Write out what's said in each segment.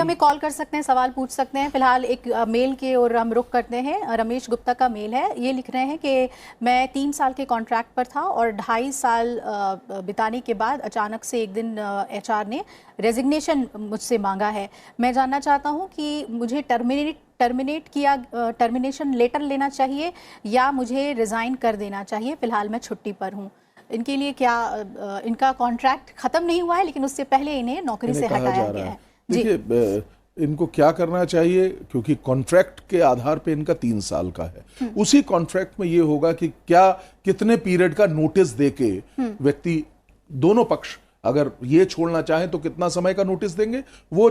हमें कॉल कर सकते हैं, सवाल पूछ सकते हैं। फिलहाल एक मेल के और हम रुख करते हैं। रमेश गुप्ता का मेल है, ये लिख रहे हैं कि मैं 3 साल के कॉन्ट्रैक्ट पर था और 2.5 साल बिताने के बाद अचानक से एक दिन एचआर ने रेजिग्नेशन मुझसे मांगा है। मैं जानना चाहता हूँ कि मुझे टर्मिनेशन लेटर लेना चाहिए या मुझे रिज़ाइन कर देना चाहिए। फिलहाल मैं छुट्टी पर हूँ। इनके लिए क्या इनका कॉन्ट्रैक्ट खत्म नहीं हुआ है, लेकिन उससे पहले इन्हें नौकरी से हटाया गया है। देखिए, इनको क्या करना चाहिए, क्योंकि कॉन्ट्रैक्ट के आधार पे इनका 3 साल का है। उसी कॉन्ट्रैक्ट में ये होगा कि क्या कितने पीरियड का नोटिस देके व्यक्ति, दोनों पक्ष अगर ये छोड़ना चाहें तो कितना समय का नोटिस देंगे, वो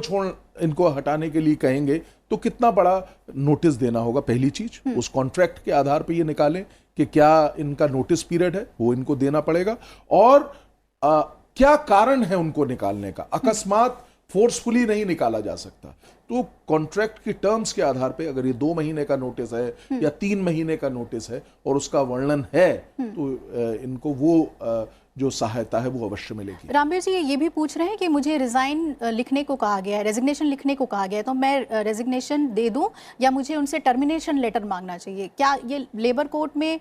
इनको हटाने के लिए कहेंगे तो कितना बड़ा नोटिस देना होगा। पहली चीज उस कॉन्ट्रैक्ट के आधार पे ये निकालें कि क्या इनका नोटिस पीरियड है, वो इनको देना पड़ेगा। और क्या कारण है उनको निकालने का। अकस्मात फोर्सफुली नहीं निकाला जा सकता। तो कॉन्ट्रैक्ट की टर्म्स के आधार पे अगर ये 2 महीने का नोटिस है या 3 महीने का नोटिस है और उसका वर्णन है तो इनको वो जो सहायता है वो अवश्य मिलेगी। रामवीर जी ये भी पूछ रहे हैं कि मुझे रिजाइन लिखने को कहा गया है, रेजिग्नेशन लिखने को कहा गया है, तो मैं रेजिग्नेशन दे दूं या मुझे उनसे टर्मिनेशन लेटर मांगना चाहिए? क्या ये लेबर कोर्ट में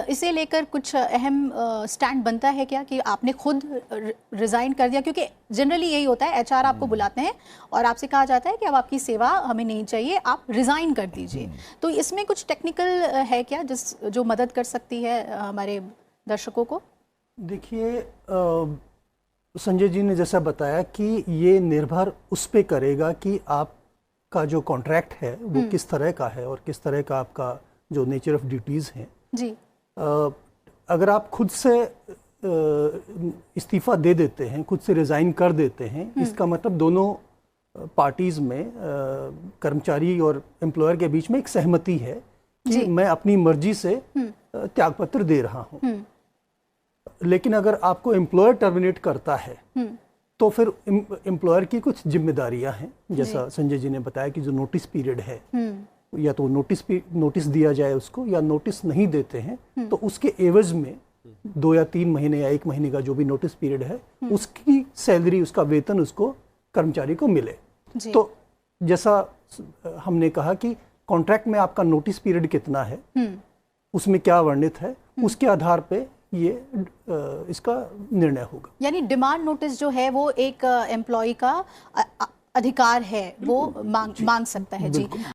इसे लेकर कुछ अहम स्टैंड बनता है क्या कि आपने खुद रिजाइन कर दिया? क्योंकि जनरली यही होता है, एचआर आपको बुलाते हैं और आपसे कहा जाता है कि अब आपकी सेवा हमें नहीं चाहिए, आप रिजाइन कर दीजिए। तो इसमें कुछ टेक्निकल है क्या जो मदद कर सकती है हमारे दर्शकों को? देखिए, संजय जी ने जैसा बताया कि ये निर्भर उस पे करेगा कि आपका जो कॉन्ट्रैक्ट है वो किस तरह का है और किस तरह का आपका जो नेचर ऑफ ड्यूटीज़ हैं जी। अगर आप खुद से इस्तीफ़ा दे देते हैं, खुद से रिज़ाइन कर देते हैं, इसका मतलब दोनों पार्टीज़ में कर्मचारी और एम्प्लॉयर के बीच में एक सहमति है कि मैं अपनी मर्जी से त्यागपत्र दे रहा हूँ। लेकिन अगर आपको एम्प्लॉयर टर्मिनेट करता है तो फिर एम्प्लॉयर की कुछ जिम्मेदारियां हैं, जैसा संजय जी ने बताया कि जो नोटिस पीरियड है या तो नोटिस दिया जाए उसको, या नोटिस नहीं देते हैं तो उसके एवज में 2 या 3 महीने या 1 महीने का जो भी नोटिस पीरियड है उसकी सैलरी, उसका वेतन उसको कर्मचारी को मिले। तो जैसा हमने कहा कि कॉन्ट्रैक्ट में आपका नोटिस पीरियड कितना है, उसमें क्या वर्णित है, उसके आधार पे ये इसका निर्णय होगा। यानी डिमांड नोटिस जो है वो एक एम्प्लॉय का अधिकार है, वो मांग सकता है जी।